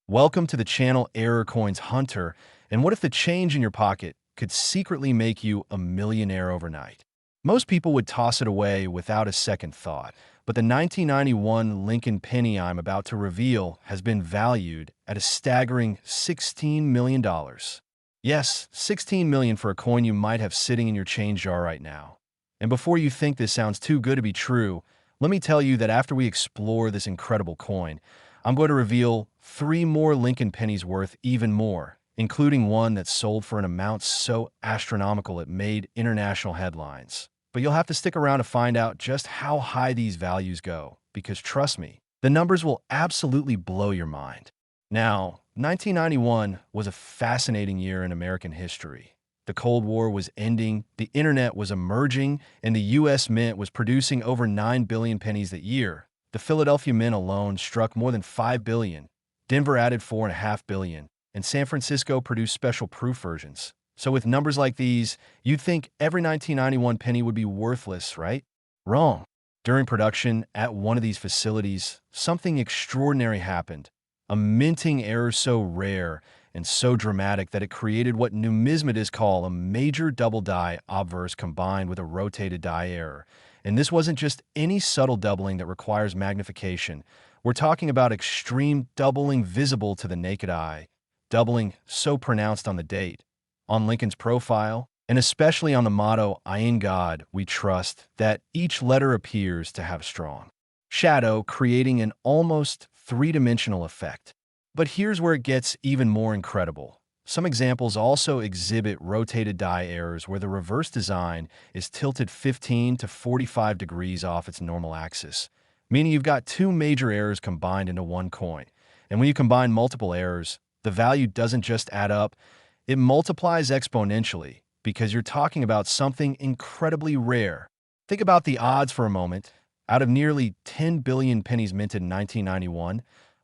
Welcome to the channel Error Coins Hunter, and what if the change in your pocket could secretly make you a millionaire overnight? Most people would toss it away without a second thought, but the 1991 Lincoln penny I'm about to reveal has been valued at a staggering $16 million. Yes, $16 million for a coin you might have sitting in your change jar right now. And before you think this sounds too good to be true, let me tell you that after we explore this incredible coin, I'm going to reveal 3 more Lincoln pennies worth even more, including one that sold for an amount so astronomical it made international headlines. But you'll have to stick around to find out just how high these values go, because trust me, the numbers will absolutely blow your mind. Now, 1991 was a fascinating year in American history. The Cold War was ending, the internet was emerging, and the U.S. Mint was producing over 9 billion pennies that year. The Philadelphia Mint alone struck more than 5 billion, Denver added 4.5 billion, and San Francisco produced special proof versions. So with numbers like these, you'd think every 1991 penny would be worthless, right? Wrong. During production at one of these facilities, something extraordinary happened. A minting error so rare and so dramatic that it created what numismatists call a major double die obverse combined with a rotated die error. And this wasn't just any subtle doubling that requires magnification. We're talking about extreme doubling visible to the naked eye, doubling so pronounced on the date, on Lincoln's profile, and especially on the motto, "In God We Trust," that each letter appears to have strong shadow, creating an almost three-dimensional effect. But here's where it gets even more incredible. Some examples also exhibit rotated die errors where the reverse design is tilted 15 to 45 degrees off its normal axis, meaning you've got two major errors combined into one coin. And when you combine multiple errors, the value doesn't just add up, it multiplies exponentially because you're talking about something incredibly rare. Think about the odds for a moment. Out of nearly 10 billion pennies minted in 1991,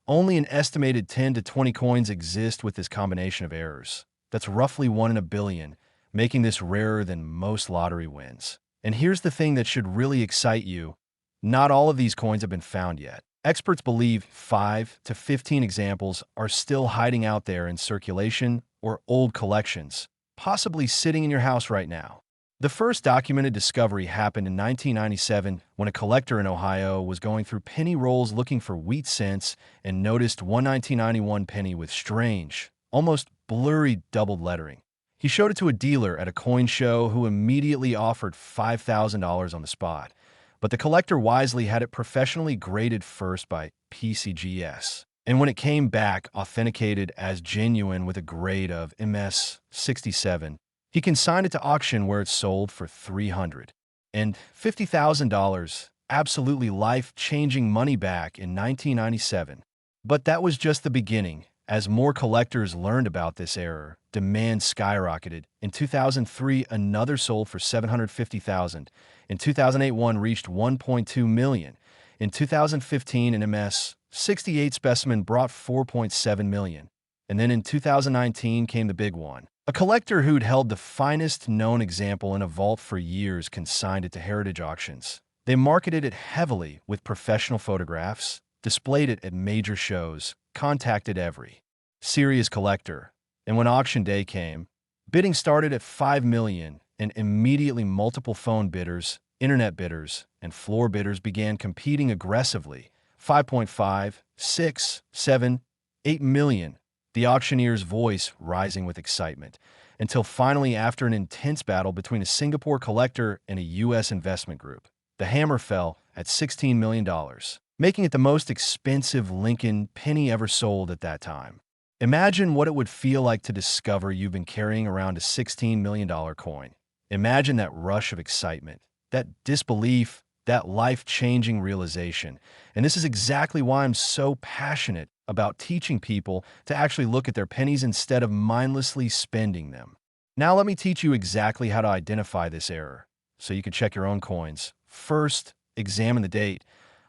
only an estimated 10 to 20 coins exist with this combination of errors. That's roughly 1 in a billion, making this rarer than most lottery wins. And here's the thing that should really excite you. Not all of these coins have been found yet. Experts believe 5 to 15 examples are still hiding out there in circulation or old collections, possibly sitting in your house right now. The first documented discovery happened in 1997 when a collector in Ohio was going through penny rolls looking for wheat cents and noticed one 1991 penny with strange, almost blurry doubled lettering. He showed it to a dealer at a coin show who immediately offered $5,000 on the spot, but the collector wisely had it professionally graded first by PCGS. And when it came back authenticated as genuine with a grade of MS 67, he consigned it to auction where it sold for $350,000, absolutely life-changing money back in 1997. But that was just the beginning. As more collectors learned about this error, demand skyrocketed. In 2003, another sold for $750,000. In 2008, one reached $1.2 million. In 2015, an MS 68 specimen brought $4.7 million. And then in 2019 came the big one. A collector who'd held the finest known example in a vault for years consigned it to heritage auctions. They marketed it heavily with professional photographs, displayed it at major shows, contacted every serious collector. And when auction day came, bidding started at $5 million, and immediately multiple phone bidders, internet bidders, and floor bidders began competing aggressively. 5.5, 6, 7, 8 million. The auctioneer's voice rising with excitement, until finally, after an intense battle between a Singapore collector and a U.S. investment group, the hammer fell at $16 million, making it the most expensive Lincoln penny ever sold at that time. Imagine what it would feel like to discover you've been carrying around a $16 million coin. Imagine that rush of excitement, that disbelief, that life-changing realization. And this is exactly why I'm so passionate about teaching people to actually look at their pennies instead of mindlessly spending them. Now let me teach you exactly how to identify this error, so you can check your own coins. First, examine the date.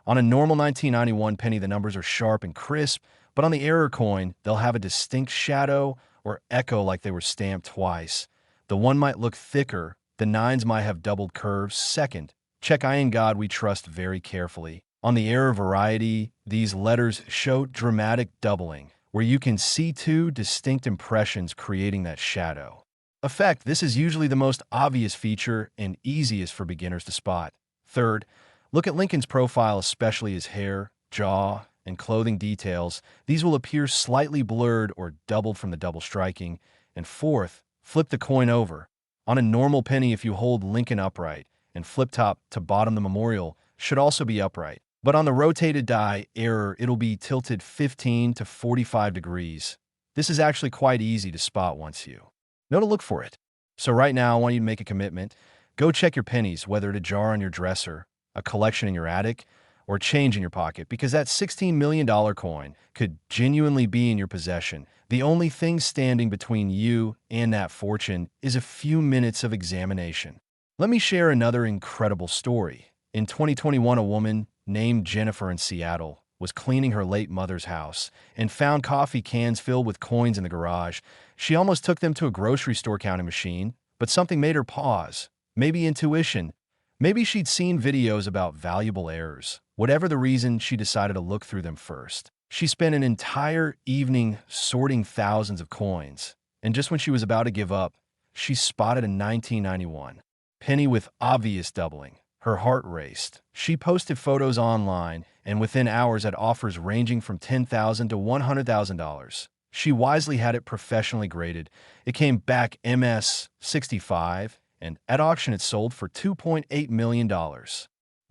On a normal 1991 penny, the numbers are sharp and crisp, but on the error coin, they'll have a distinct shadow or echo like they were stamped twice. The one might look thicker, the nines might have doubled curves. Second, check "In God We Trust" very carefully. On the error variety, these letters show dramatic doubling, where you can see two distinct impressions creating that shadow effect. This is usually the most obvious feature and easiest for beginners to spot. Third, look at Lincoln's profile, especially his hair, jaw, and clothing details. These will appear slightly blurred or doubled from the double striking. And fourth, flip the coin over. On a normal penny, if you hold Lincoln upright and flip top to bottom, the memorial should also be upright. But on the rotated die error, it'll be tilted 15 to 45 degrees. This is actually quite easy to spot once you know to look for it. So right now, I want you to make a commitment. Go check your pennies, whether it's a jar on your dresser, a collection in your attic, or change in your pocket, because that $16 million coin could genuinely be in your possession. The only thing standing between you and that fortune is a few minutes of examination. Let me share another incredible story. In 2021, a woman named Jennifer in Seattle was cleaning her late mother's house and found coffee cans filled with coins in the garage. She almost took them to a grocery store counting machine, but something made her pause. Maybe intuition. Maybe she'd seen videos about valuable errors. Whatever the reason, she decided to look through them first. She spent an entire evening sorting thousands of coins, and just when she was about to give up, she spotted a 1991 penny with obvious doubling. Her heart raced. She posted photos online, and within hours had offers ranging from $10,000 to $100,000. She wisely had it professionally graded. It came back MS 65, and at auction it sold for $2.8 million.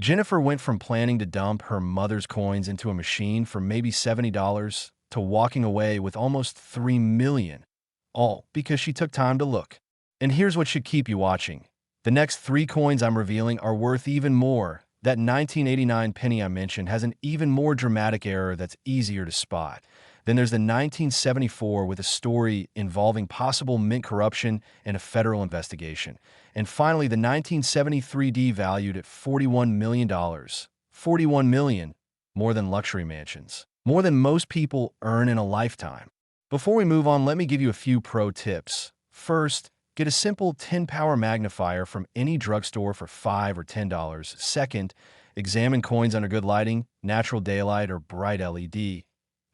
Jennifer went from planning to dump her mother's coins into a machine for maybe $70 to walking away with almost $3 million, all because she took time to look. And here's what should keep you watching. The next three coins I'm revealing are worth even more. That 1989 penny I mentioned has an even more dramatic error that's easier to spot. Then there's the 1974 with a story involving possible mint corruption and a federal investigation. And finally, the 1973 D valued at $41 million. $41 million, more than luxury mansions. More than most people earn in a lifetime. Before we move on, let me give you a few pro tips. First, get a simple 10-power magnifier from any drugstore for $5 or $10. Second, examine coins under good lighting, natural daylight, or bright LED.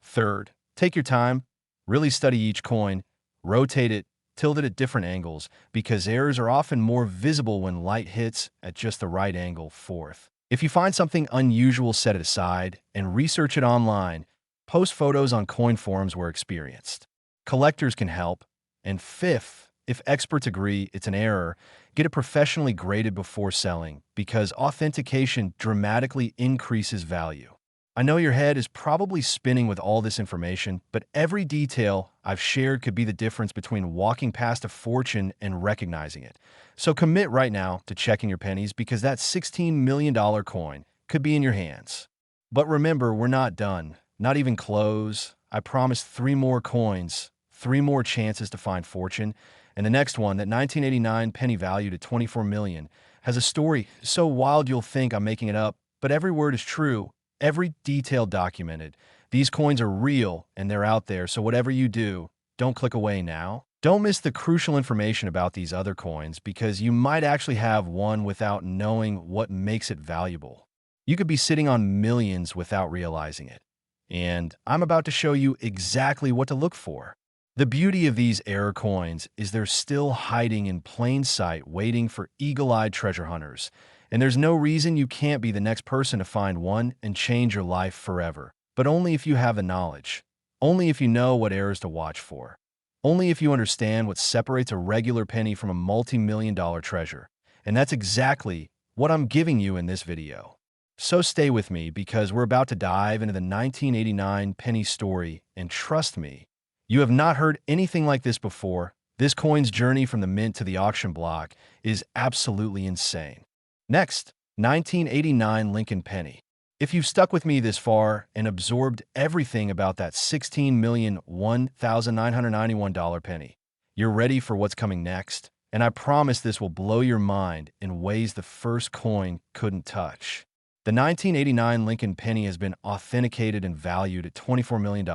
Third, take your time, really study each coin, rotate it, tilt it at different angles, because errors are often more visible when light hits at just the right angle. Fourth, if you find something unusual, set it aside and research it online. Post photos on coin forums where experienced collectors can help. And fifth, if experts agree it's an error, get it professionally graded before selling, because authentication dramatically increases value. I know your head is probably spinning with all this information, but every detail I've shared could be the difference between walking past a fortune and recognizing it. So commit right now to checking your pennies, because that $16 million coin could be in your hands. But remember, we're not done. Not even close. I promised 3 more coins, 3 more chances to find fortune. And the next one, that 1989 penny valued at $24 million, has a story so wild you'll think I'm making it up, but every word is true, every detail documented. These coins are real, and they're out there, so whatever you do, don't click away now. Don't miss the crucial information about these other coins, because you might actually have one without knowing what makes it valuable. You could be sitting on millions without realizing it. And I'm about to show you exactly what to look for. The beauty of these error coins is they're still hiding in plain sight, waiting for eagle-eyed treasure hunters. And there's no reason you can't be the next person to find one and change your life forever. But only if you have the knowledge. Only if you know what errors to watch for. Only if you understand what separates a regular penny from a multi-million-dollar treasure. And that's exactly what I'm giving you in this video. So stay with me, because we're about to dive into the 1989 penny story, and trust me, you have not heard anything like this before. This coin's journey from the mint to the auction block is absolutely insane. Next, 1989 Lincoln penny. If you've stuck with me this far and absorbed everything about that $16,001,991 penny, you're ready for what's coming next. And I promise this will blow your mind in ways the first coin couldn't touch. The 1989 Lincoln penny has been authenticated and valued at $24 million.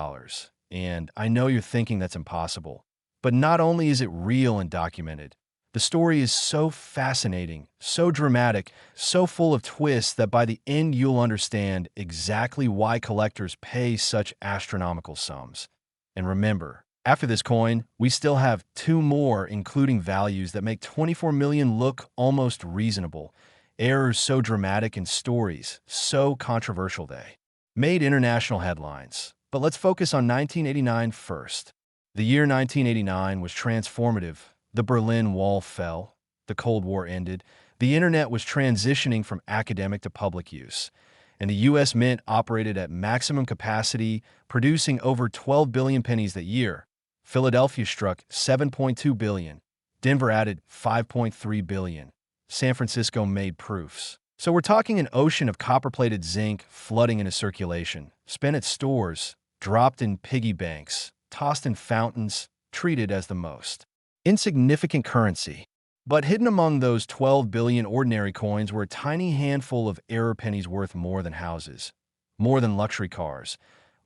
And I know you're thinking that's impossible. But not only is it real and documented, the story is so fascinating, so dramatic, so full of twists that by the end you'll understand exactly why collectors pay such astronomical sums. And remember, after this coin, we still have two more, including values that make 24 million look almost reasonable. Errors so dramatic and stories so controversial they made international headlines. But let's focus on 1989 first. The year 1989 was transformative. The Berlin Wall fell, the Cold War ended, the internet was transitioning from academic to public use, and the U.S. Mint operated at maximum capacity, producing over 12 billion pennies that year. Philadelphia struck 7.2 billion. Denver added 5.3 billion. San Francisco made proofs. So we're talking an ocean of copper-plated zinc flooding into circulation, spent at stores, dropped in piggy banks, tossed in fountains, treated as the most insignificant currency. But hidden among those 12 billion ordinary coins were a tiny handful of error pennies worth more than houses, more than luxury cars,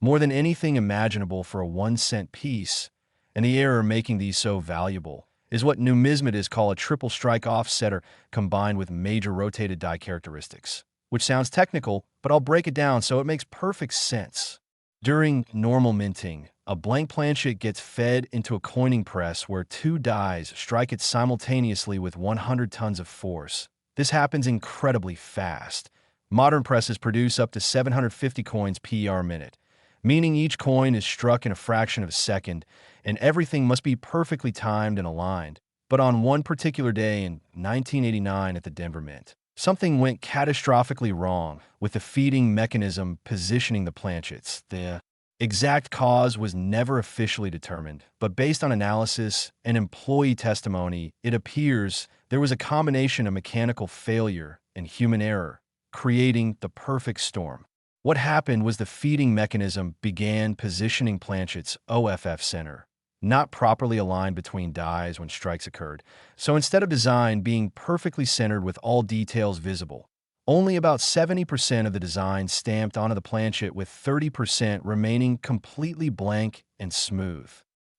more than anything imaginable for a 1-cent piece. And the error making these so valuable is what numismatists call a triple strike offsetter combined with major rotated die characteristics. Which sounds technical, but I'll break it down so it makes perfect sense. During normal minting, a blank planchet gets fed into a coining press where two dies strike it simultaneously with 100 tons of force. This happens incredibly fast. Modern presses produce up to 750 coins per minute, meaning each coin is struck in a fraction of a second, and everything must be perfectly timed and aligned. But on one particular day in 1989 at the Denver Mint, something went catastrophically wrong with the feeding mechanism positioning the planchets. The exact cause was never officially determined, but based on analysis and employee testimony, it appears there was a combination of mechanical failure and human error, creating the perfect storm. What happened was the feeding mechanism began positioning planchets OFF center, not properly aligned between dies when strikes occurred. So instead of design being perfectly centered with all details visible, only about 70% of the design stamped onto the planchet with 30% remaining completely blank and smooth.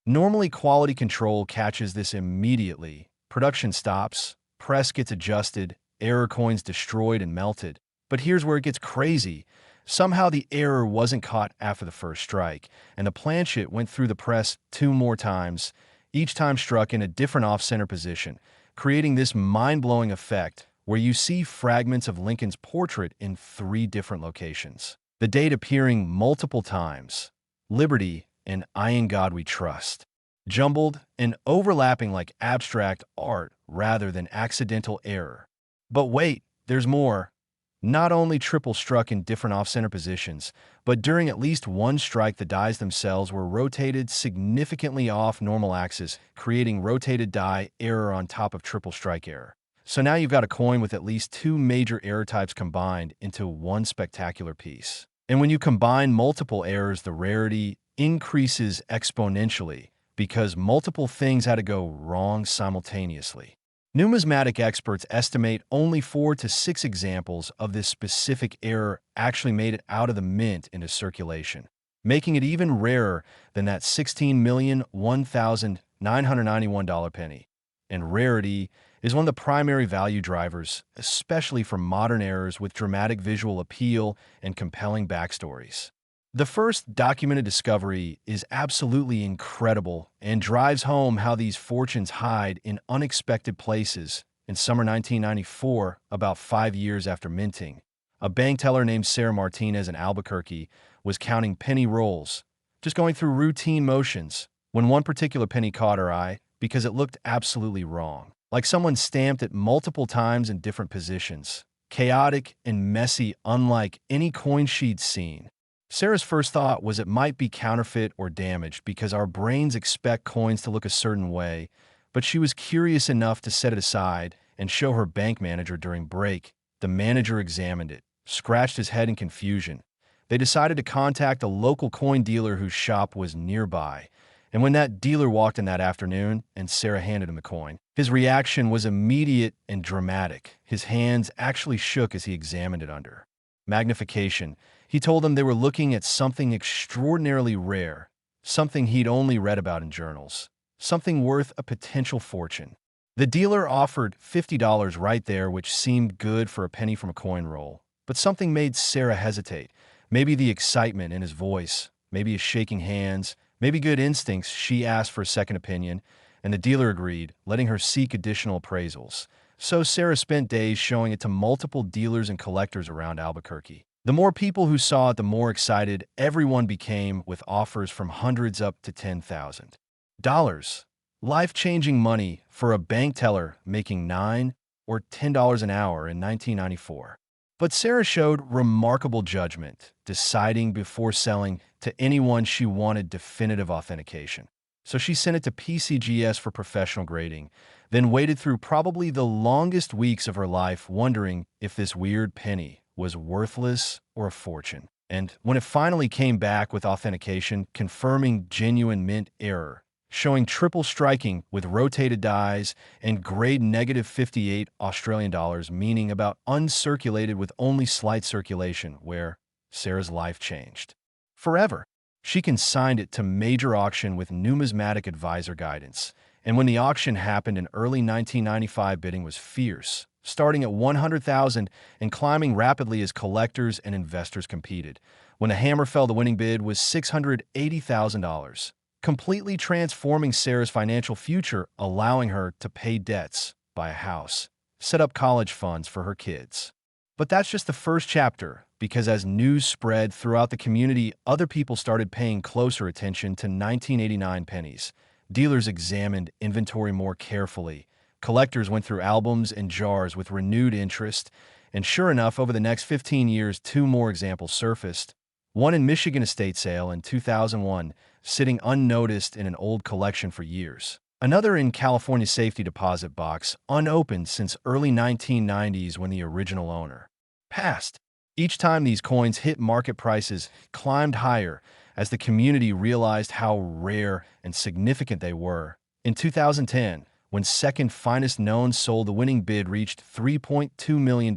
Normally, quality control catches this immediately. Production stops, press gets adjusted, error coins destroyed and melted. But here's where it gets crazy. Somehow the error wasn't caught after the first strike, and the planchet went through the press 2 more times, each time struck in a different off-center position, creating this mind-blowing effect where you see fragments of Lincoln's portrait in 3 different locations. The date appearing multiple times. Liberty and I in God We Trust. Jumbled and overlapping like abstract art rather than accidental error. But wait, there's more. Not only triple struck in different off-center positions, but during at least one strike the dies themselves were rotated significantly off normal axis, creating rotated die error on top of triple strike error. So now you've got a coin with at least 2 major error types combined into one spectacular piece. And when you combine multiple errors, the rarity increases exponentially because multiple things had to go wrong simultaneously. Numismatic experts estimate only 4 to 6 examples of this specific error actually made it out of the mint into circulation, making it even rarer than that $16,001,991 penny. And rarity is one of the primary value drivers, especially for modern errors with dramatic visual appeal and compelling backstories. The first documented discovery is absolutely incredible and drives home how these fortunes hide in unexpected places. In summer 1994, about 5 years after minting, a bank teller named Sarah Martinez in Albuquerque was counting penny rolls, just going through routine motions, when one particular penny caught her eye because it looked absolutely wrong, like someone stamped it multiple times in different positions, chaotic and messy, unlike any coin she'd seen. Sarah's first thought was it might be counterfeit or damaged because our brains expect coins to look a certain way, but she was curious enough to set it aside and show her bank manager during break. The manager examined it, scratched his head in confusion. They decided to contact a local coin dealer whose shop was nearby, and when that dealer walked in that afternoon and Sarah handed him the coin, his reaction was immediate and dramatic. His hands actually shook as he examined it under magnification. He told them they were looking at something extraordinarily rare, something he'd only read about in journals, something worth a potential fortune. The dealer offered $50 right there, which seemed good for a penny from a coin roll. But something made Sarah hesitate. Maybe the excitement in his voice, maybe his shaking hands, Maybe good instincts, she asked for a second opinion, and the dealer agreed, letting her seek additional appraisals. So Sarah spent days showing it to multiple dealers and collectors around Albuquerque. The more people who saw it, the more excited everyone became, with offers from hundreds up to $10,000. Life-changing money for a bank teller making $9 or $10 an hour in 1994. But Sarah showed remarkable judgment, deciding before selling to anyone she wanted definitive authentication. So she sent it to PCGS for professional grading, then waited through probably the longest weeks of her life wondering if this weird penny was worthless or a fortune. And when it finally came back with authentication confirming genuine mint error, showing triple striking with rotated dies and grade -58 Australian dollars, meaning about uncirculated with only slight circulation, where Sarah's life changed forever. She consigned it to major auction with numismatic advisor guidance. And when the auction happened in early 1995, bidding was fierce, starting at $100,000 and climbing rapidly as collectors and investors competed. When the hammer fell, the winning bid was $680,000, completely transforming Sarah's financial future, allowing her to pay debts, buy a house, set up college funds for her kids. But that's just the first chapter, because as news spread throughout the community, other people started paying closer attention to 1989 pennies. Dealers examined inventory more carefully. Collectors went through albums and jars with renewed interest. And sure enough, over the next 15 years, two more examples surfaced. One in Michigan estate sale in 2001, sitting unnoticed in an old collection for years. Another in California safety deposit box, unopened since early 1990s when the original owner passed. Each time these coins hit market, prices climbed higher as the community realized how rare and significant they were. In 2010, when second finest known sold, the winning bid reached $3.2 million,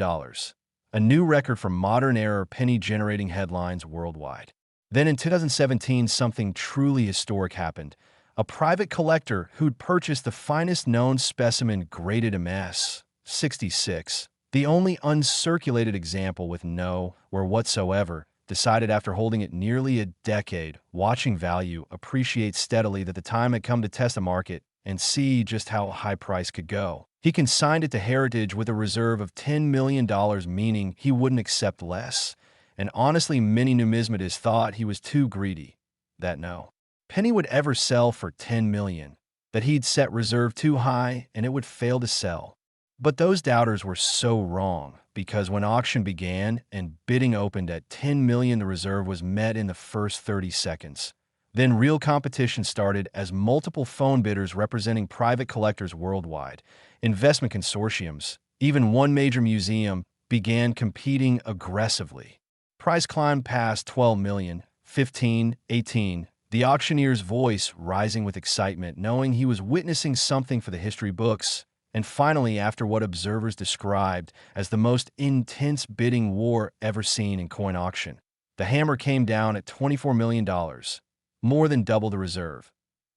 a new record for modern era penny generating headlines worldwide. Then in 2017, something truly historic happened. A private collector who'd purchased the finest known specimen, graded MS-66, the only uncirculated example with no or whatsoever, decided after holding it nearly a decade, watching value appreciate steadily, that the time had come to test the market and see just how high price could go. He consigned it to Heritage with a reserve of $10 million, meaning he wouldn't accept less. And honestly, many numismatists thought he was too greedy, that no penny would ever sell for $10 million, that he'd set reserve too high and it would fail to sell. But those doubters were so wrong, because when auction began and bidding opened at $10 million, the reserve was met in the first 30 seconds. Then real competition started as multiple phone bidders representing private collectors worldwide, investment consortiums, even one major museum began competing aggressively. Price climbed past $12 million, 15, 18, the auctioneer's voice rising with excitement, knowing he was witnessing something for the history books. And finally, after what observers described as the most intense bidding war ever seen in coin auction, the hammer came down at $24 million, more than double the reserve,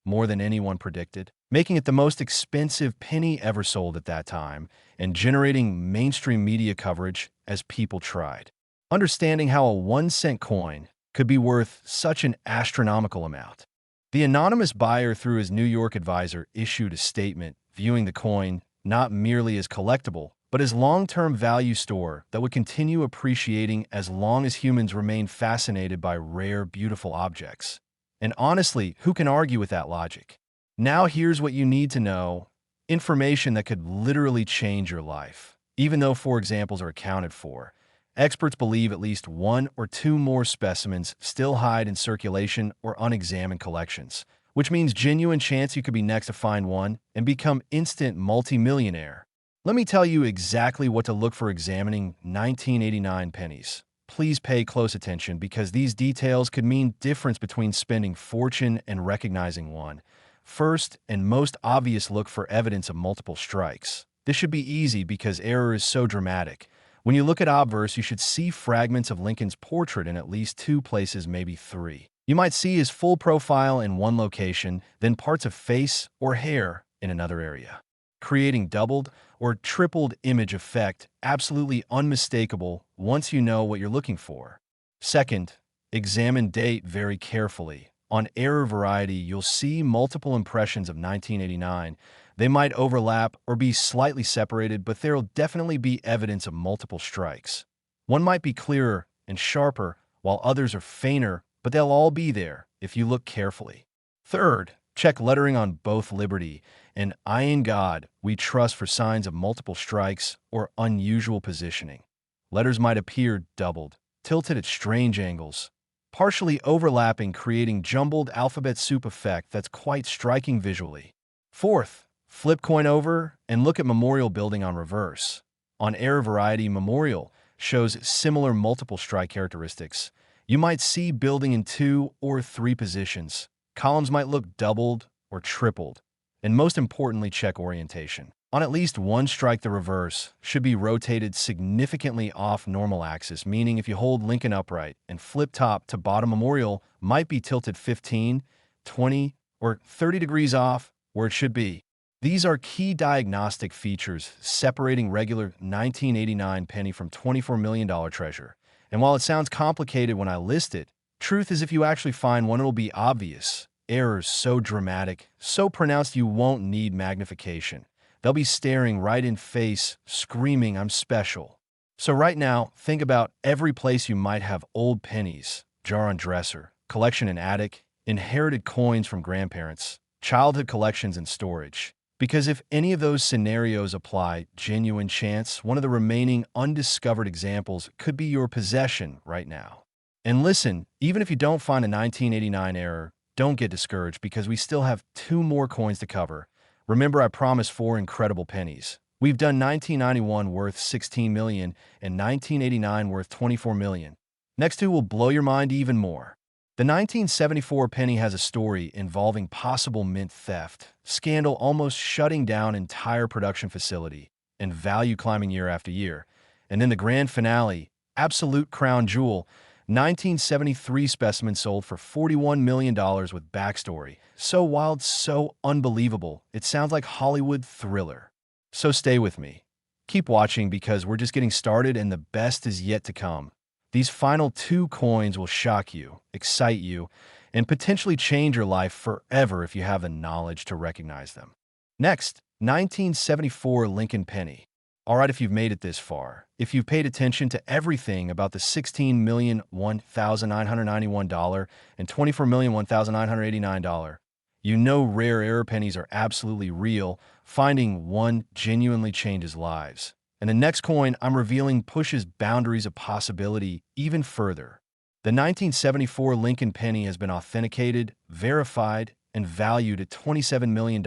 more than anyone predicted, making it the most expensive penny ever sold at that time and generating mainstream media coverage as people tried understanding how a 1-cent coin could be worth such an astronomical amount. The anonymous buyer, through his New York advisor, issued a statement viewing the coin not merely as collectible, but as long-term value store that would continue appreciating as long as humans remain fascinated by rare, beautiful objects. And honestly, who can argue with that logic? Now here's what you need to know. Information that could literally change your life. Even though 4 examples are accounted for, experts believe at least 1 or 2 more specimens still hide in circulation or unexamined collections, which means genuine chance you could be next to find one and become instant multi-millionaire. Let me tell you exactly what to look for examining 1989 pennies. Please pay close attention, because these details could mean difference between spending fortune and recognizing one. First and most obvious, look for evidence of multiple strikes. This should be easy because error is so dramatic. When you look at obverse, you should see fragments of Lincoln's portrait in at least 2 places, maybe 3. You might see his full profile in one location, then parts of face or hair in another area, creating doubled or tripled image effect, absolutely unmistakable once you know what you're looking for. Second, examine date very carefully. On error variety, you'll see multiple impressions of 1989. They might overlap or be slightly separated, but there'll definitely be evidence of multiple strikes. One might be clearer and sharper, while others are fainter, but they'll all be there if you look carefully. Third, check lettering on both Liberty and I in God We Trust for signs of multiple strikes or unusual positioning. Letters might appear doubled, tilted at strange angles, partially overlapping, creating jumbled alphabet soup effect that's quite striking visually. Fourth, flip coin over and look at Memorial building on reverse. On error variety, Memorial shows similar multiple strike characteristics. You might see building in 2 or 3 positions. Columns might look doubled or tripled. And most importantly, check orientation. On at least one strike, the reverse should be rotated significantly off normal axis, meaning if you hold Lincoln upright and flip top to bottom, Memorial might be tilted 15, 20, or 30 degrees off where it should be. These are key diagnostic features separating regular 1989 penny from $24 million treasure. And while it sounds complicated when I list it, truth is if you actually find one, it'll be obvious. Errors so dramatic, so pronounced you won't need magnification. They'll be staring right in face, screaming, "I'm special." So right now, think about every place you might have old pennies, jar on dresser, collection in attic, inherited coins from grandparents, childhood collections in storage. Because if any of those scenarios apply, genuine chance, one of the remaining undiscovered examples could be your possession right now. And listen, even if you don't find a 1989 error, don't get discouraged because we still have 2 more coins to cover. Remember, I promised 4 incredible pennies. We've done 1991 worth $16 million and 1989 worth $24 million. Next 2 will blow your mind even more. The 1974 penny has a story involving possible mint theft, scandal almost shutting down entire production facility, and value climbing year after year. And then the grand finale, absolute crown jewel, 1973 specimen sold for $41 million with backstory. So wild, so unbelievable. It sounds like Hollywood thriller. So stay with me. Keep watching because we're just getting started and the best is yet to come. These final 2 coins will shock you, excite you, and potentially change your life forever if you have the knowledge to recognize them. Next, 1974 Lincoln penny. All right, if you've made it this far, if you've paid attention to everything about the $16,001,991 and $24,001,989, you know rare error pennies are absolutely real. Finding one genuinely changes lives. And the next coin I'm revealing pushes boundaries of possibility even further. The 1974 Lincoln penny has been authenticated, verified, and valued at $27 million.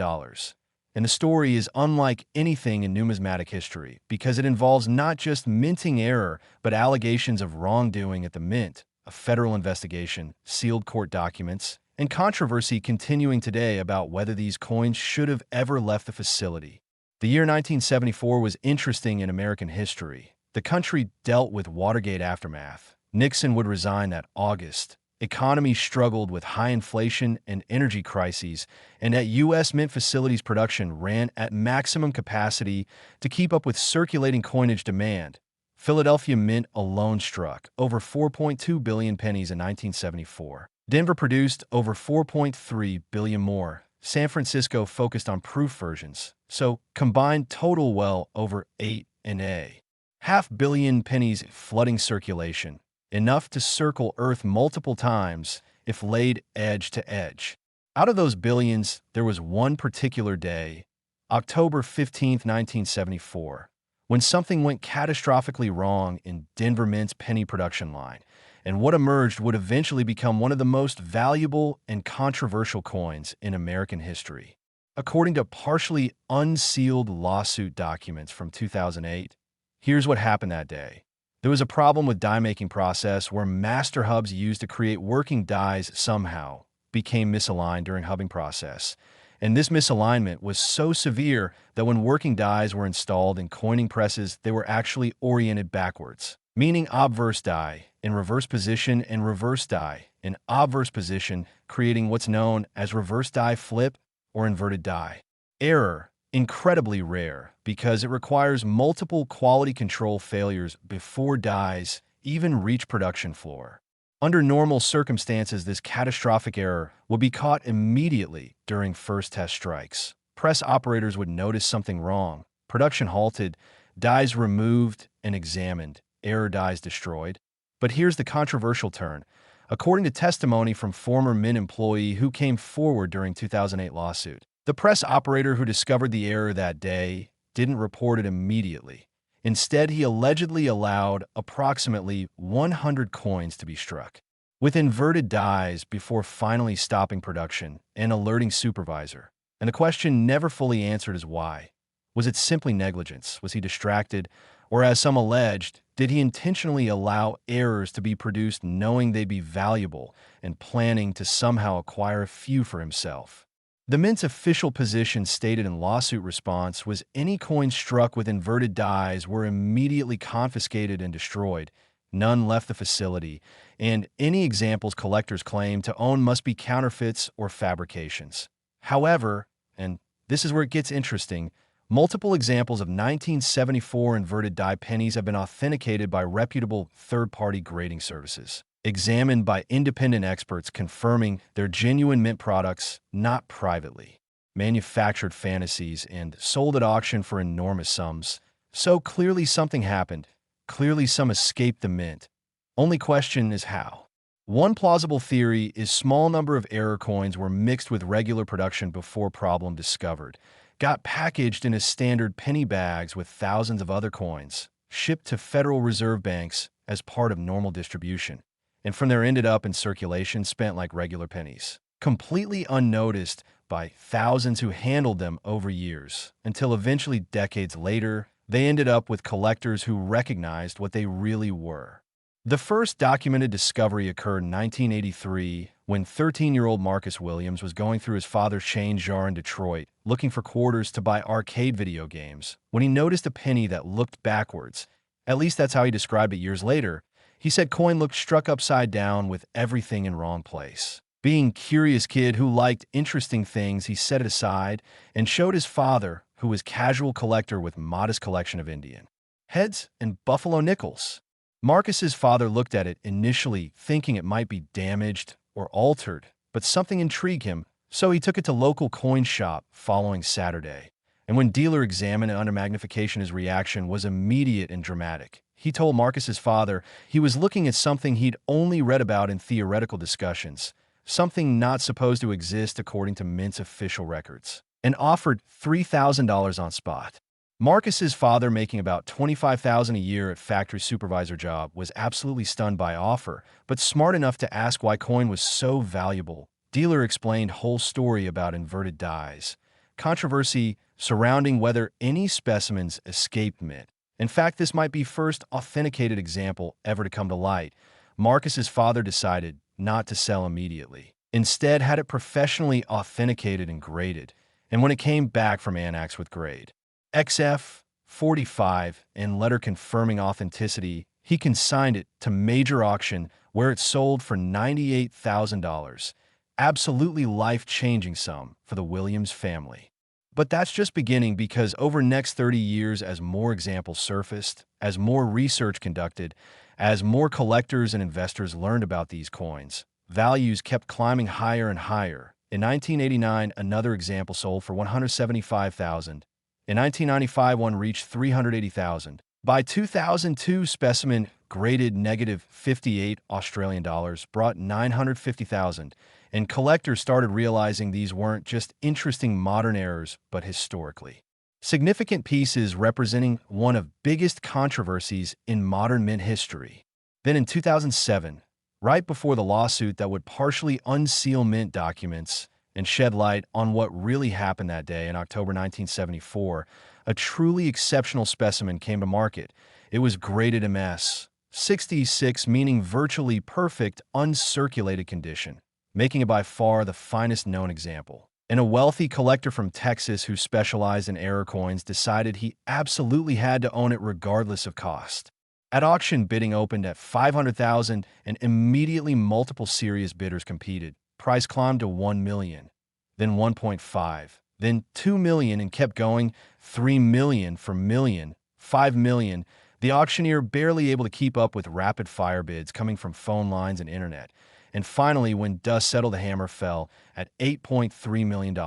And the story is unlike anything in numismatic history because it involves not just minting error, but allegations of wrongdoing at the mint, a federal investigation, sealed court documents, and controversy continuing today about whether these coins should have ever left the facility. The year 1974 was interesting in American history. The country dealt with Watergate aftermath. Nixon would resign that August. Economy struggled with high inflation and energy crises, and at U.S. mint facilities production ran at maximum capacity to keep up with circulating coinage demand. Philadelphia Mint alone struck over 4.2 billion pennies in 1974. Denver produced over 4.3 billion more. San Francisco focused on proof versions, so combined total well over 8 and a half billion pennies flooding circulation, enough to circle Earth multiple times if laid edge to edge. Out of those billions, there was one particular day, October 15, 1974, when something went catastrophically wrong in Denver Mint's penny production line, and what emerged would eventually become one of the most valuable and controversial coins in American history. According to partially unsealed lawsuit documents from 2008, here's what happened that day. There was a problem with die-making process where master hubs used to create working dies somehow became misaligned during hubbing process. And this misalignment was so severe that when working dies were installed in coining presses, they were actually oriented backwards, meaning obverse die in reverse position and reverse die in obverse position, creating what's known as reverse die flip or inverted die. Error, incredibly rare because it requires multiple quality control failures before dies even reach production floor. Under normal circumstances, this catastrophic error would be caught immediately during first test strikes. Press operators would notice something wrong. Production halted, dies removed and examined, error dies destroyed. But here's the controversial turn. According to testimony from former Mint employee who came forward during 2008 lawsuit, the press operator who discovered the error that day didn't report it immediately. Instead, he allegedly allowed approximately 100 coins to be struck with inverted dies before finally stopping production and alerting supervisor. And the question never fully answered is why. Was it simply negligence? Was he distracted? Or as some alleged, did he intentionally allow errors to be produced knowing they'd be valuable and planning to somehow acquire a few for himself? The Mint's official position stated in lawsuit response was any coins struck with inverted dies were immediately confiscated and destroyed. None left the facility, and any examples collectors claim to own must be counterfeits or fabrications. However, and this is where it gets interesting, multiple examples of 1974 inverted die pennies have been authenticated by reputable third-party grading services, examined by independent experts confirming they're genuine Mint products, not privately manufactured fantasies and sold at auction for enormous sums. So clearly something happened. Clearly some escaped the Mint. Only question is how. One plausible theory is small number of error coins were mixed with regular production before problem discovered, got packaged in a standard penny bags with thousands of other coins, shipped to Federal Reserve banks as part of normal distribution, and from there ended up in circulation spent like regular pennies, completely unnoticed by thousands who handled them over years, until eventually decades later, they ended up with collectors who recognized what they really were. The first documented discovery occurred in 1983 when 13-year-old Marcus Williams was going through his father's change jar in Detroit, looking for quarters to buy arcade video games, when he noticed a penny that looked backwards. At least that's how he described it years later. He said coin looked struck upside down with everything in wrong place. Being curious kid who liked interesting things, he set it aside and showed his father, who was casual collector with modest collection of Indian heads and buffalo nickels. Marcus's father looked at it initially thinking it might be damaged or altered, but something intrigued him, so he took it to local coin shop following Saturday. And when dealer examined it under magnification, his reaction was immediate and dramatic. He told Marcus's father he was looking at something he'd only read about in theoretical discussions, something not supposed to exist according to Mint's official records, and offered $3,000 on spot. Marcus's father, making about $25,000 a year at factory supervisor job, was absolutely stunned by offer, but smart enough to ask why coin was so valuable. Dealer explained whole story about inverted dies, controversy surrounding whether any specimens escaped Mint. In fact, this might be first authenticated example ever to come to light. Marcus's father decided not to sell immediately. Instead, had it professionally authenticated and graded, and when it came back from Annex with grade XF 45 and letter confirming authenticity, he consigned it to major auction where it sold for $98,000. Absolutely life-changing sum for the Williams family. But that's just beginning, because over the next 30 years, as more examples surfaced, as more research conducted, as more collectors and investors learned about these coins, values kept climbing higher and higher. In 1989, another example sold for $175,000. In 1995, one reached $380,000. By 2002, specimen graded -58 Australian dollars brought $950,000, and collectors started realizing these weren't just interesting modern errors, but historically significant pieces representing one of biggest controversies in modern Mint history. Then in 2007, right before the lawsuit that would partially unseal Mint documents and shed light on what really happened that day in October 1974, a truly exceptional specimen came to market. It was graded MS 66, meaning virtually perfect uncirculated condition, making it by far the finest known example. And a wealthy collector from Texas who specialized in error coins decided he absolutely had to own it regardless of cost. At auction, bidding opened at $500,000 and immediately multiple serious bidders competed. Price climbed to $1 million, then $1.5, then $2 million, and kept going. $3 million for million, $5 million. The auctioneer barely able to keep up with rapid-fire bids coming from phone lines and internet. And finally, when dust settled, the hammer fell at $8.3 million,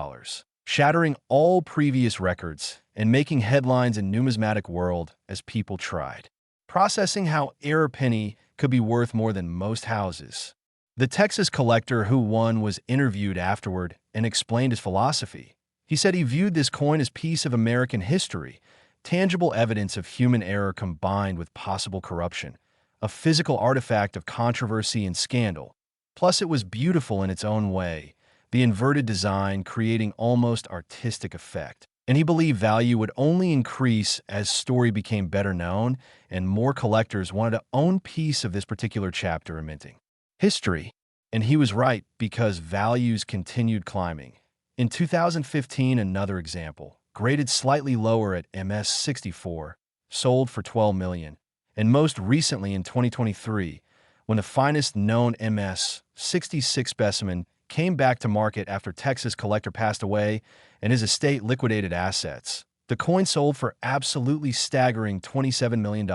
shattering all previous records and making headlines in numismatic world as people tried processing how Error Penny could be worth more than most houses. The Texas collector who won was interviewed afterward and explained his philosophy. He said he viewed this coin as a piece of American history, tangible evidence of human error combined with possible corruption, a physical artifact of controversy and scandal. Plus, it was beautiful in its own way, the inverted design creating almost artistic effect. And he believed value would only increase as story became better known and more collectors wanted to own piece of this particular chapter in minting history. And he was right because values continued climbing. In 2015, another example, graded slightly lower at MS64, sold for $12 million. And most recently in 2023, when the finest known MS66 specimen came back to market after Texas collector passed away and his estate liquidated assets, the coin sold for absolutely staggering $27 million,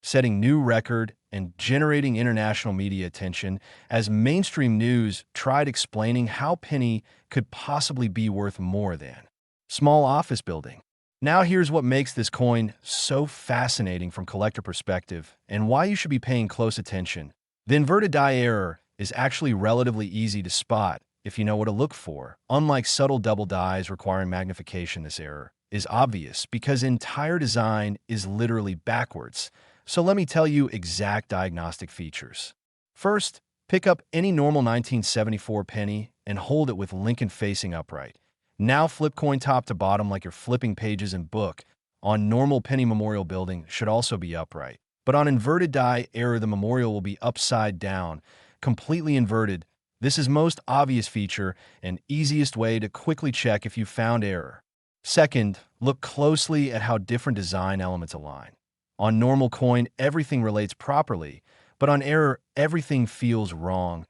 setting new record and generating international media attention as mainstream news tried explaining how Penny could possibly be worth more than small office building. Now here's what makes this coin so fascinating from collector perspective and why you should be paying close attention. The inverted die error is actually relatively easy to spot if you know what to look for. Unlike subtle double dies requiring magnification, this error is obvious because entire design is literally backwards. So let me tell you exact diagnostic features. First, pick up any normal 1974 penny and hold it with Lincoln facing upright. Now flip coin top to bottom like you're flipping pages in book. On normal penny memorial building should also be upright. But on inverted die error, the memorial will be upside down, completely inverted. This is most obvious feature and easiest way to quickly check if you found error. Second, look closely at how different design elements align. On normal coin, everything relates properly, but on error, everything feels wrong,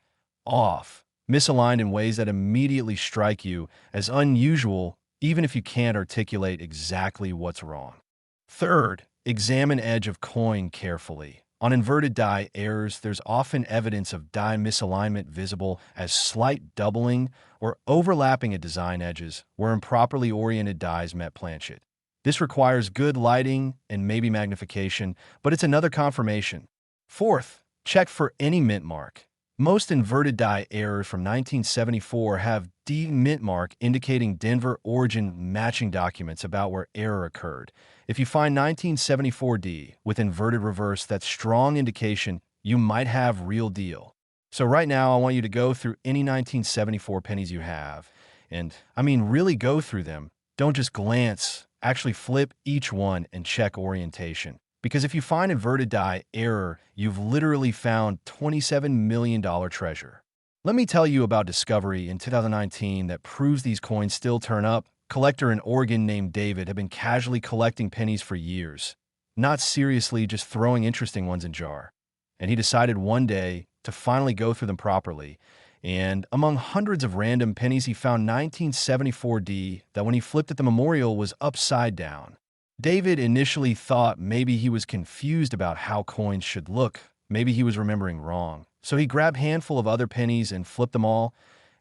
off, misaligned in ways that immediately strike you as unusual, even if you can't articulate exactly what's wrong. Third, examine edge of coin carefully. On inverted die errors, there's often evidence of die misalignment visible as slight doubling or overlapping at design edges where improperly oriented dies met planchet. This requires good lighting and maybe magnification, but it's another confirmation. Fourth, check for any mint mark. Most inverted die errors from 1974 have D mint mark indicating Denver origin matching documents about where error occurred. If you find 1974 D with inverted reverse, that's strong indication you might have real deal. So right now, I want you to go through any 1974 pennies you have. And I mean, really go through them. Don't just glance. Actually flip each one and check orientation. Because if you find inverted die error, you've literally found $27 million treasure. Let me tell you about discovery in 2019 that proves these coins still turn up. Collector in Oregon named David had been casually collecting pennies for years, not seriously just throwing interesting ones in jar. And he decided one day to finally go through them properly. And among hundreds of random pennies, he found 1974 D that when he flipped at the memorial was upside down. David initially thought maybe he was confused about how coins should look. Maybe he was remembering wrong. So he grabbed a handful of other pennies and flipped them all.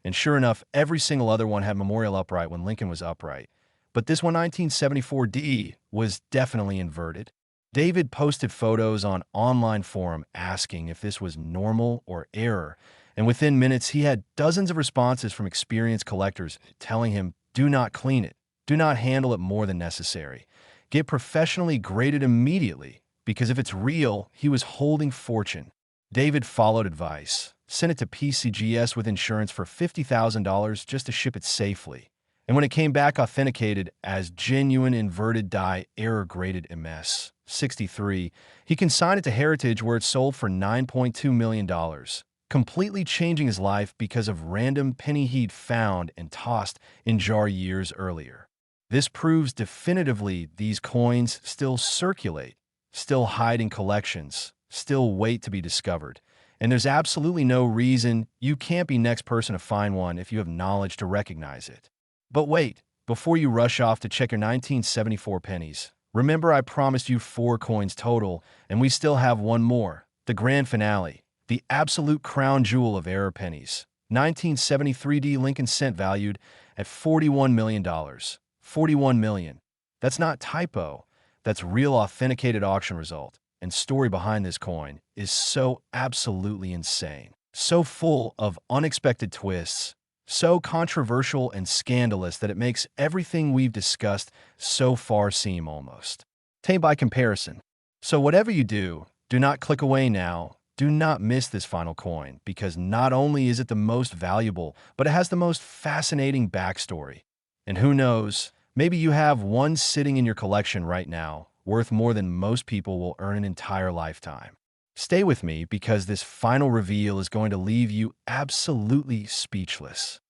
And sure enough, every single other one had memorial upright when Lincoln was upright. But this one 1974 D was definitely inverted. David posted photos on online forum asking if this was normal or error. And within minutes, he had dozens of responses from experienced collectors telling him, do not clean it. Do not handle it more than necessary. Get professionally graded immediately, because if it's real, he was holding fortune. David followed advice, sent it to PCGS with insurance for $50,000 just to ship it safely. And when it came back authenticated as genuine inverted die error graded MS63, he consigned it to Heritage where it sold for $9.2 million, completely changing his life because of random penny he'd found and tossed in jar years earlier. This proves definitively these coins still circulate, still hide in collections, still wait to be discovered. And there's absolutely no reason you can't be next person to find one if you have knowledge to recognize it. But wait, before you rush off to check your 1974 pennies, Remember, I promised you 4 coins total, and we still have one more. The grand finale. The absolute crown jewel of error pennies. 1973D Lincoln cent valued at $41 million. $41 million. That's not typo. That's real authenticated auction result. And story behind this coin is so absolutely insane. So full of unexpected twists. So controversial and scandalous that it makes everything we've discussed so far seem almost tame by comparison. So whatever you do, do not click away now. Do not miss this final coin, because not only is it the most valuable, but it has the most fascinating backstory. And who knows, maybe you have one sitting in your collection right now, worth more than most people will earn an entire lifetime. Stay with me, because this final reveal is going to leave you absolutely speechless.